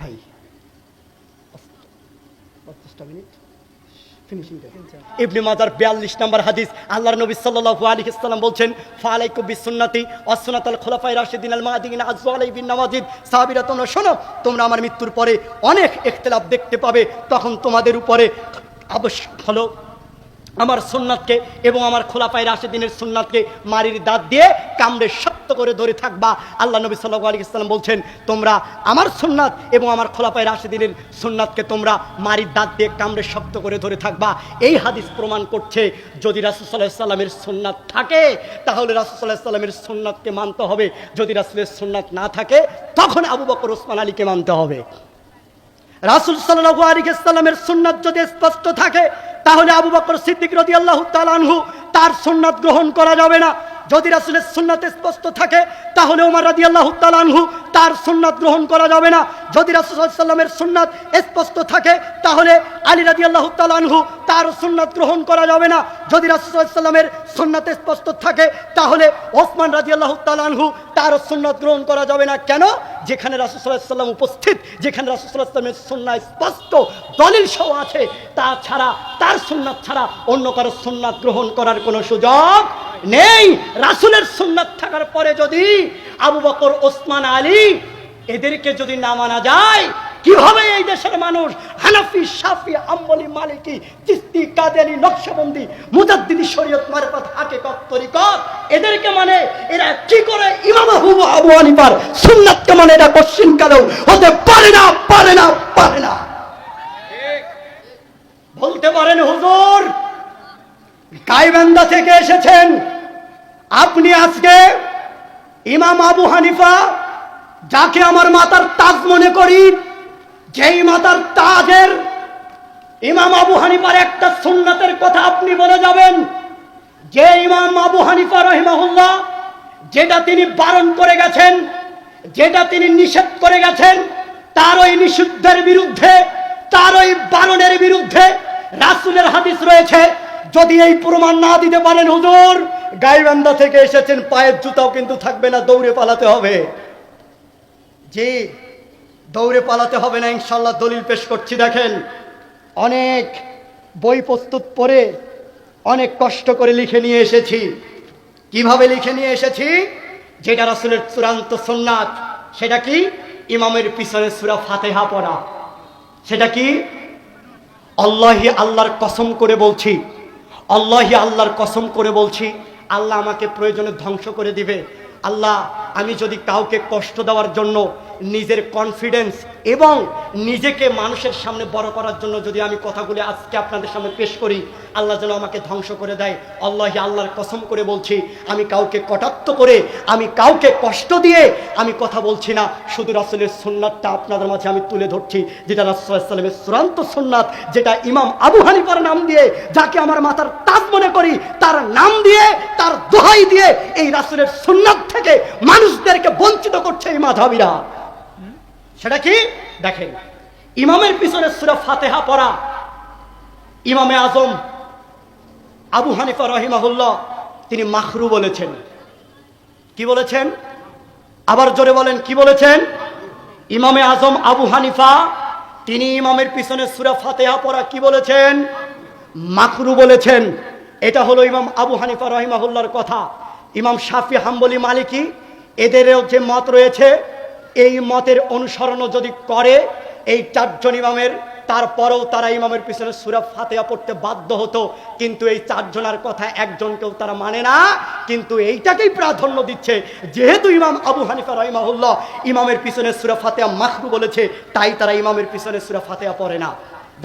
ভাই 50 minute finishing ইবনে মাজার 42 নম্বর হাদিস। আল্লাহর নবী সাল্লাল্লাহু আলাইহি ওয়াসাল্লাম বলছেন, ফালাইকুম বিসুন্নতি ওয়াস সুন্নাতুল খুলাফায়ে রাশিদিন আল মাহদিয়িন আযু আলাইহি বিন নাওয়াজিদ। সাহাবীরা তোমরা শোনো, তোমরা আমার মৃত্যুর পরে অনেক ইখতিলাফ দেখতে পাবে, তখন তোমাদের উপরে আবশ্যক হলো আমার সুন্নাতকে এবং আমার খোলাফায়ে রাশিদিনের সুন্নাতকে মারির দাঁত দিয়ে কামড়ে শক্ত করে ধরে থাকবা। আল্লাহ নবী সাল্লাল্লাহু আলাইহি ওয়াসাল্লাম বলছেন, তোমরা আমার সুন্নাত এবং আমার খোলাফায়ে রাশিদিনের সুন্নাতকে তোমরা মারির দাঁত দিয়ে কামড়ে শক্ত করে ধরে থাকবা। এই হাদিস প্রমাণ করছে, যদি রাসূল সাল্লাল্লাহু আলাইহি ওয়াসাল্লামের সুন্নাত থাকে তাহলে রাসূল সাল্লাল্লাহু আলাইহি ওয়াসাল্লামের সুন্নাতকে মানতে হবে। যদি রাসূলের সুন্নাত না থাকে তখন আবু বকর ওসমান আলীকে মানতে হবে। রাসূল সাল্লাল্লাহু আলাইহি ওয়াসাল্লামের সুন্নাত যদি স্পষ্ট থাকে তাহলে আবু বকর সিদ্দিক রাদিয়াল্লাহু তাআলা আনহু তার সুন্নাত গ্রহণ করা যাবে না। যদি রাসূলের সুন্নাত স্পষ্ট থাকে তাহলে ওমর রাদিয়াল্লাহু তাআলা আনহু তার সুন্নাত গ্রহণ করা যাবে না। যদি রাসূল সাল্লাল্লাহু আলাইহি ওয়াসাল্লামের সুন্নাত স্পষ্ট থাকে তাহলে আলী রাদিয়াল্লাহু তাআলা আনহু তার সুন্নাত গ্রহণ করা যাবে না। যদি রাসূল সাল্লাল্লাহু আলাইহি ওয়াসাল্লামের সুন্নাত স্পষ্ট থাকে তাহলে ওসমান রাদিয়াল্লাহু তাআলা আনহু তার সুন্নাত গ্রহণ করা যাবে না। কেন? যেখানে রাসূল সাল্লাল্লাহু আলাইহি ওয়াসাল্লাম উপস্থিত, যেখানে রাসূল সাল্লাল্লাহু আলাইহি ওয়াসাল্লামের সুন্নাত স্পষ্ট দলিল সহ আছে, তা ছাড়া তার সুন্নাত ছাড়া অন্য কারো সুন্নাত গ্রহণ করার কোনো সুযোগ নেই। রাসূলের সুন্নাত থাকার পরে যদি আবু বকর, ওসমান, আলী এদেরকে যদি না মানা যায়, কিভাবে এই দেশের মানুষ হানাফি, শাফি, হাম্বলি, মালিকি, চিশতি, কাদেরি, নকশবন্দি, মুজাদ্দিদি, শরীয়ত, মারিফাত, হাকিকত, তরিকত এদেরকে মানে? এরা কি করে ইমাম আবু হানিফার সুন্নাতকে মানে? এটা কোশ্চেন কালেও হতে পারে না, পারে না, পারে না। বলতে পারেন, হুজুর গাইবান্ধা থেকে এসেছেন আপনি, আজকে ইমাম আবু হানিফা যাকে আমার মাথার তাজ মনে করি, যেই মাথার তাজের ইমাম আবু হানিফার একটা সুন্নাতের কথা আপনি বলে যাবেন, যে ইমাম আবু হানিফা রাহিমাহুল্লাহ যেটা তিনি বারণ করে গেছেন, যেটা তিনি নিষেধ করে গেছেন, তার ওই নিষিদ্ধের বিরুদ্ধে, তার ওই বারণের বিরুদ্ধে রাসূলের হাদিস রয়েছে। যদি এই প্রমাণ না দিতে পারেন, হুজুর গাইবান্ধা থেকে এসেছেন, পায়ের জুতাও কিন্তু থাকবে না, দৌড়ে পালাতে হবে। জি, দৌড়ে পালাতে হবে না, ইনশাল্লাহ দলিল পেশ করছি। দেখেন, অনেক বই প্রস্তুত করে অনেক কষ্ট করে লিখে নিয়ে এসেছি। কিভাবে লিখে নিয়ে এসেছি? যেটা রাসূলের চূড়ান্ত সুন্নাত, সেটা কি? ইমামের পিছনে সূরা ফাতিহা পড়া। সেটা কি? আল্লাহি, আল্লাহর কসম করে বলছি, আল্লাহি, আল্লাহর কসম করে বলছি, আল্লাহ আমাকে প্রয়োজনে ধ্বংস করে দিবে। আল্লাহ, আমি যদি কাউকে কষ্ট দেওয়ার জন্য নিজের কনফিডেন্স এবং নিজেকে মানুষের সামনে বড় করার জন্য যদি আমি কথাগুলি আজকে আপনাদের সামনে পেশ করি, আল্লাহ যেন আমাকে ধ্বংস করে দেয়। আল্লাহি, আল্লাহর কসম করে বলছি, আমি কাউকে কটাক্ষ করে, আমি কাউকে কষ্ট দিয়ে আমি কথা বলছি না। শুধু রাসূলের সুন্নাতটা আপনাদের মাঝে আমি তুলে ধরছি, যেটা রাসূল সাল্লাল্লাহু আলাইহি ওয়াসাল্লামের চূড়ান্ত সুন্নাত, যেটা ইমাম আবু হানিফার নাম দিয়ে, যাকে আমার মাথার তাজ মনে করি, তার নাম দিয়ে, তার দোহাই দিয়ে এই রাসূলের সুন্নাত থেকে মানুষদেরকে বঞ্চিত করছে এই মাযহাবীরা। সেটা কি? দেখেন, ইমামের পিছনে সূরা ফাতিহা পড়া ইমামে আজম আবু হানিফা রাহিমাহুল্লাহ তিনি মাকরু বলেছেন। কি বলেছেন? আবার জোরে বলেন, কি বলেছেন? ইমামে আজম আবু হানিফা তিনি ইমামের পিছনে সূরা ফাতিহা পড়া কি বলেছেন? মাকরু বলেছেন। এটা হলো ইমাম আবু হানিফা রাহিমাহুল্লাহর কথা। ইমাম শাফি, হাম্বলি, মালিকি এদেরও যে মত রয়েছে, এই মতের অনুসরণ যদি করে এই চারজন ইমামের, তারপরেও তারা ইমামের পিছনে সূরা ফাতিহা পড়তে বাধ্য হতো। কিন্তু এই চারজনের কথা একজনকেও তারা মানে না, কিন্তু এইটাকেই প্রাধান্য দিচ্ছে। যেহেতু ইমাম আবু হানিফা রাহিমাহুল্লাহ ইমামের পিছনে সূরা ফাতিহা মাকরু বলেছে, তাই তারা ইমামের পিছনে সূরা ফাতিহা পড়ে না।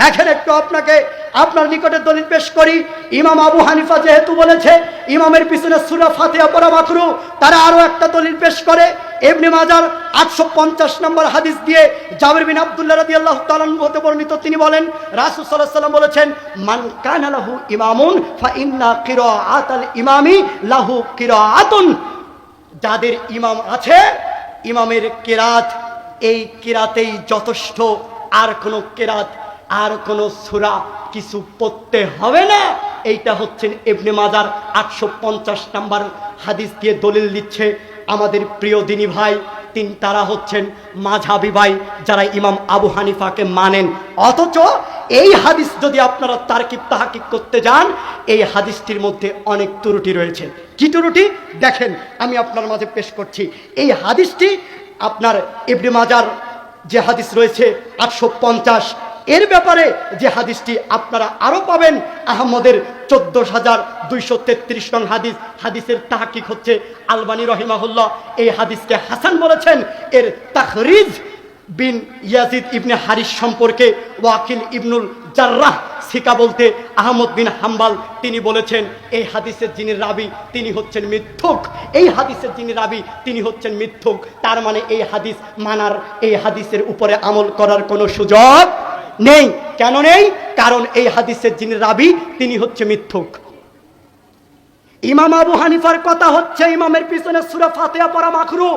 দেখেন, একটু আপনাকে আপনার নিকটে দলিল পেশ করি। ইমাম আবু হানিফা যেহেতু বলেছে ইমামের পিছনে সূরা ফাতিহা পড়া মাকরু, তারা আরো একটা দলিল পেশ করে। ইবনে মাজার 850 নম্বর হাদিস দিয়ে জাবির বিন আব্দুল্লাহ রাদিয়াল্লাহু তাআলা হতে বর্ণিত, তিনি বলেন রাসূল সাল্লাল্লাহু আলাইহি ওয়াসাল্লাম বলেছেন, মান কানা লাহু ইমামুন ফা ইন্না কিরাআতাল ইমামি লাহু কিরাআতুন। যাদের ইমাম আছে, ইমামের কিরাত, এই কিরাতেই যথেষ্ট, আর কোনো কিরাত, আর কোনো সূরা কিছু পড়তে হবে না। এইটা হচ্ছেন ইবনে মাজার 850 নম্বর হাদিস দিয়ে দলিল দিচ্ছে আমাদের প্রিয় দিনী ভাই তারা হচ্ছেন মাযহাবী ভাই, যারা ইমাম আবু হানিফাকে মানেন। অথচ এই হাদিস যদি আপনারা তারকিব তাহকিক করতে যান, এই হাদিসটির মধ্যে অনেক ত্রুটি রয়েছে। কি ত্রুটি দেখেন, আমি আপনার মাঝে পেশ করছি। এই হাদিসটি আপনার ইবনে মাজার যে হাদিস রয়েছে 850, এর ব্যাপারে যে হাদিসটি আপনারা আরো পাবেন আহমদের 14,233 নং হাদিস। হাদিসের তাহকিক হচ্ছে আলবানী রহিমাহুল্লাহ এই হাদিসকে হাসান বলেছেন। এর তাখরিজ বিন ইয়াজিদ ইবনে হারিস সম্পর্কে ওয়াকিল ইবনুল জাররাহ সিকা বলতে আহমদ বিন হাম্বাল তিনি বলেছেন এই হাদিসের যিনি রাবি তিনি হচ্ছেন মিথ্যুক। এই হাদিসের যিনি রাবি তিনি হচ্ছেন মিথ্যুক। তার মানে এই হাদিস মানার, এই হাদিসের উপরে আমল করার কোনো সুযোগ নেই। কেন নেই? কারণ এই হাদিসের যিনি রাবি তিনি হচ্ছে মিথ্যুক। ইমাম আবু হানিফার কথা হচ্ছে ইমামের পিছনে সূরা ফাতিহা পড়া মাকরু।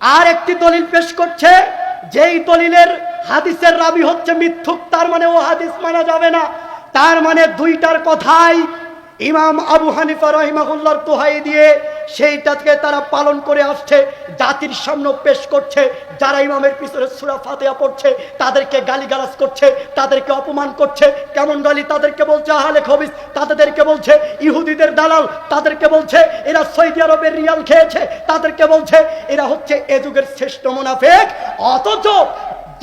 আর একটি দলিল পেশ করছে, যেই দলিলের হাদিসের রাবি হচ্ছে মিথ্যুক, তার মানে ও হাদিস মানা যাবে না। তার মানে দুইটার কথাই ইমাম আবু হানিফা রাহিমাহুল্লাহর দোহাই দিয়ে সেইটাকে তারা পালন করে আসছে, জাতির সামনে পেশ করছে। যারা ইমামের পিছনে সূরা ফাতিহা পড়ছে তাদেরকে গালিগালাজ করছে, তাদেরকে অপমান করছে। কেমন গালি? তাদেরকে বলছে আহলে খবিস, তাদেরকে বলছে ইহুদিদের দালাল, তাদেরকে বলছে এরা সৌদি আরবের রিয়াল খেয়েছে, তাদেরকে বলছে এরা হচ্ছে এ যুগের শ্রেষ্ঠ মুনাফিক। অথচ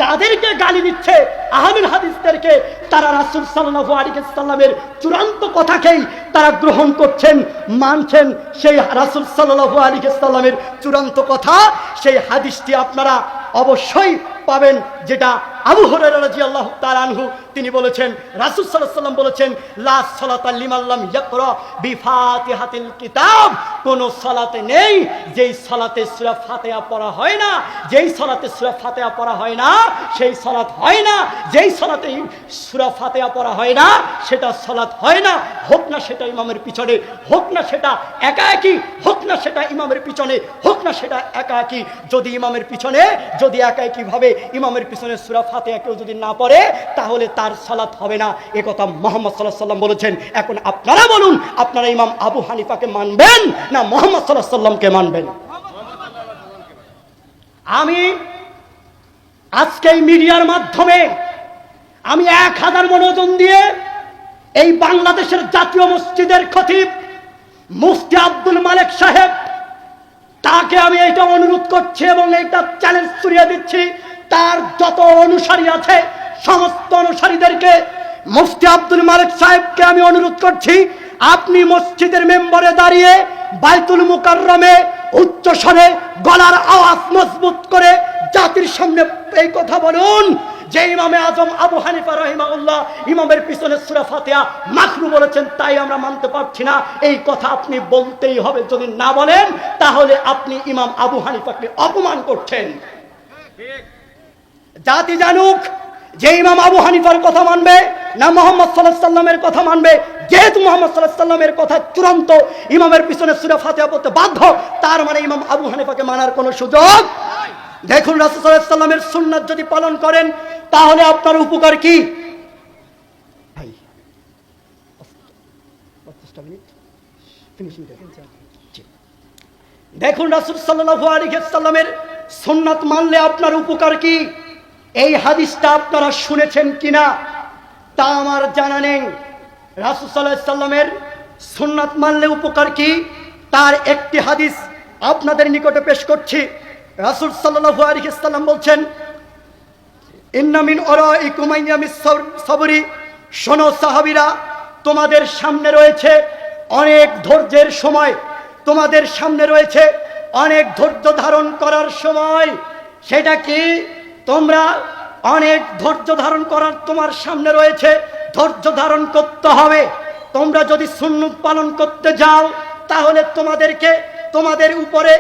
যাদেরকে গালি দিচ্ছে আহলুল হাদিসদেরকে, তারা রাসূল সাল্লাল্লাহু আলাইহি ওয়াসাল্লামের চূড়ান্ত কথাকেই তারা গ্রহণ করছেন, মানছেন। সেই রাসূল সাল্লাল্লাহু আলাইহি ওয়াসাল্লামের চূড়ান্ত কথা, সেই হাদিসটি আপনারা অবশ্যই পাবেন, যেটা আবু হুরায়রা রাদিয়াল্লাহু তাআলা আনহু তিনি বলেছেন, রাসূল সাল্লাল্লাহু আলাইহি ওয়াসাল্লাম বলেছেন, লা সালাতা লিমান লাম ইয়াকরা বিফাতিহাতিল কিতাব। কোন সালাতে নেই যেই সালাতে সূরা ফাতিহা পড়া হয় না। যেই সালাতে সূরা ফাতিহা পড়া হয় না সেই সালাত হয় না। যেই সালাতে সূরা ফাতিহা পড়া হয় না সেটা সালাত হয় না। হোক না সেটা ইমামের পিছনে, হোক না সেটা একা একই, হোক না সেটা ইমামের পিছনে, হোক না সেটা একা একই। যদি ইমামের পিছনে, যদি একা একই ভাবে ইমামের পিছনে সূরা ফাতিহা কেউ যদি না পড়ে তাহলে তার সালাত হবে না। এ কথা মুহাম্মদ সাল্লাল্লাহু আলাইহি ওয়াসাল্লাম বলেছেন। এখন আপনারা বলুন, আপনারা ইমাম আবু হানিফাকে মানবেন না মুহাম্মদ সাল্লাল্লাহু আলাইহি ওয়াসাল্লামকে মানবেন? আমি আজকে এই মিডিয়ার মাধ্যমে আমি 1000 মনোজন দিয়ে এই বাংলাদেশের জাতীয় মসজিদের খতিব মুফতি আব্দুল মালেক সাহেব, তাকে আমি এটা অনুরোধ করছি এবং এটা চ্যালেঞ্জ ছড়িয়ে দিচ্ছি, তার যত অনুসারী আছে সমস্ত অনুসারীদেরকে, মুফতি আব্দুল মালেক সাহেবকে আমি অনুরোধ করছি, আপনি মসজিদের মেম্বারে দাঁড়িয়ে বাইতুল মুকাররমে উচ্চ স্বরে গলার আওয়াজ মজবুত করে জাতির সামনে এই কথা বলুন যে ইমামে আজম আবু হানিফা রাহিমাহুল্লাহ ইমামের পিছনে সূরা ফাতিহা মাকরু বলেছেন, তাই আমরা মানতে পারছি না। এই কথা আপনি বলতেই হবে। যদি না বলেন তাহলে আপনি ইমাম আবু হানিফাকে অপমান করছেন। জাতি জানুক যে ইমাম আবু হানিফার কথা মানবে না মুহাম্মদ সাল্লাল্লাহু আলাইহি ওয়াসাল্লামের কথা মানবে। যেহেতু মুহাম্মদ সাল্লাল্লাহু আলাইহি ওয়াসাল্লামের কথা চূড়ান্ত, ইমামের পিছনে সূরা ফাতিহা পড়তে বাধ্য, তার মানে ইমাম আবু হানিফাকে মানার কোনো সুযোগ। দেখুন রাসূল সাল্লাল্লাহু আলাইহি ওয়াসাল্লামের সুন্নাত যদি পালন করেন তাহলে আপনার উপকার কি? ভাই 25 মিনিট ফিনিশিং দেখুন রাসূল সাল্লাল্লাহু আলাইহি ওয়াসাল্লামের সুন্নাত মানলে আপনার উপকার কি? এই হাদিসটা আপনারা শুনেছেন কিনা তা আমার জানা নেই। রাসূল সাল্লাল্লাহু আলাইহি ওয়াসাল্লামের সুন্নাত মানলে উপকার কি তার একটি হাদিস আপনাদের নিকটে পেশ করছি। রাসূল সাল্লাল্লাহু আলাইহি ওয়াসাল্লাম বলছেন, ইন্না মিন ওরাইকুম আইয়ামিস সাবরি, শোনো সাহাবীরা, তোমাদের সামনে রয়েছে অনেক ধৈর্যের সময়, তোমাদের সামনে রয়েছে অনেক ধৈর্য ধারণ করার সময়। সেটা কি? তোমরা অনেক ধৈর্য ধারণ করার তোমার সামনে রয়েছে, ধৈর্য ধারণ করতে হবে। তোমরা যদি সুন্নাত পালন করতে যাও তাহলে তোমাদের উপরে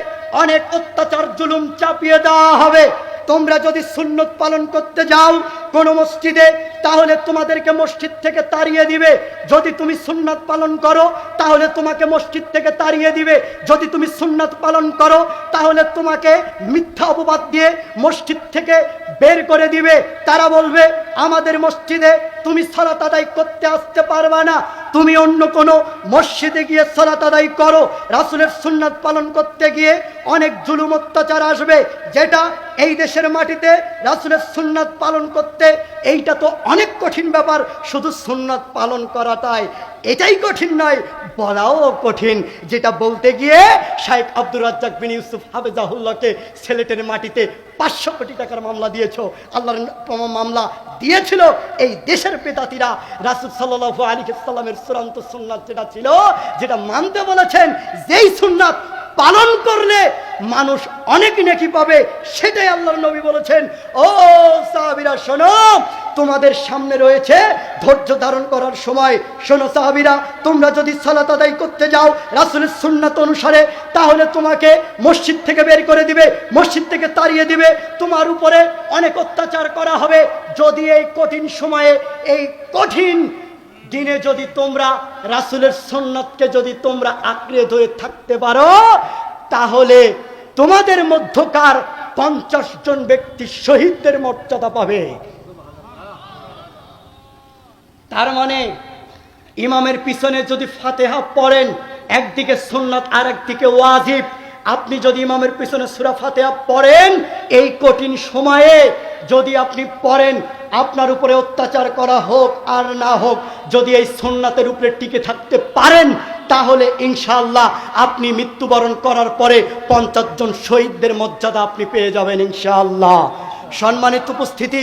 অনেক অত্যাচার জুলুম চাপিয়ে দেওয়া হবে। তোমরা যদি সুন্নাত পালন করতে যাও কোন মসজিদে তাহলে তোমাদেরকে মসজিদ থেকে তাড়িয়ে দিবে। যদি তুমি সুন্নাত পালন করো তাহলে তোমাকে মসজিদ থেকে তাড়িয়ে দিবে। যদি তুমি সুন্নাত পালন করো তাহলে তোমাকে মিথ্যা অপবাদ দিয়ে মসজিদ থেকে বের করে দিবে। তারা বলবে আমাদের মসজিদে তুমি সালাত আদায় করতে আসতে পারবে না, তুমি অন্য কোনো মসজিদে গিয়ে সালাত আদায় করো, রাসূলের সুন্নাত পালন করতে গিয়ে অনেক জুলুম অত্যাচার আসবে, যেটা এই দেশের মাটিতে রাসূলের সুন্নাত পালন করতে এইটা তো অনেক কঠিন ব্যাপার। শুধু সুন্নাত পালন করাটাই এটাই কঠিন নয়, বলাও কঠিন, যেটা বলতে গিয়ে শাইখ আব্দুর রাজ্জাক বিন ইউসুফ হাফেজাহুল্লাহকে সিলেটের মাটিতে 500 কোটি টাকার মামলা দিয়েছো। আল্লাহর মামলা দিয়েছিল এই দেশের পেতাতিরা। রাসূল সাল্লাল্লাহু আলাইহি ওয়াসাল্লামের চূড়ান্ত সুন্নাত যেটা ছিল, যেটা মানতে বলেছেন, যেই সুন্নাত পালন করলে মানুষ অনেক নেকি পাবে, সেটাই আল্লাহর নবী বলেছেন। ও সাহাবীরা শোনো, তোমাদের সামনে রয়েছে ধৈর্য ধারণ করার সময়। শোনো সাহাবীরা, তোমরা যদি সালাত আদায় করতে যাও রাসূলের সুন্নাত অনুসারে, তাহলে তোমাকে মসজিদ থেকে বের করে দিবে, মসজিদ থেকে তাড়িয়ে দিবে, তোমার উপরে অনেক অত্যাচার করা হবে। যদি এই কঠিন সময়ে, এই কঠিন দিনে যদি তোমরা রাসূলের সুন্নাতকে যদি তোমরা আঁকড়ে ধরে থাকতে পারো, তাহলে তোমাদের মধ্যকার 50 জন ব্যক্তি শহীদদের মর্যাদা পাবে। তার মানে ইমামের পিছনে যদি ফাতিহা পড়েন, একদিকে সুন্নাত আর একদিকে ওয়াজিব, আপনি যদি ইমামের পিছনে সূরা ফাতিহা পড়েন, এই কঠিন সময়ে যদি আপনি পড়েন, আপনার উপরে অত্যাচার করা হোক আর না হোক, যদি এই সুন্নাতের উপরে টিকে থাকতে পারেন, তাহলে ইনশাআল্লাহ আপনি মৃত্যুবরণ করার পরে 50 জন শহীদদের মর্যাদা আপনি পেয়ে যাবেন ইনশাআল্লাহ। সম্মানিত উপস্থিতি।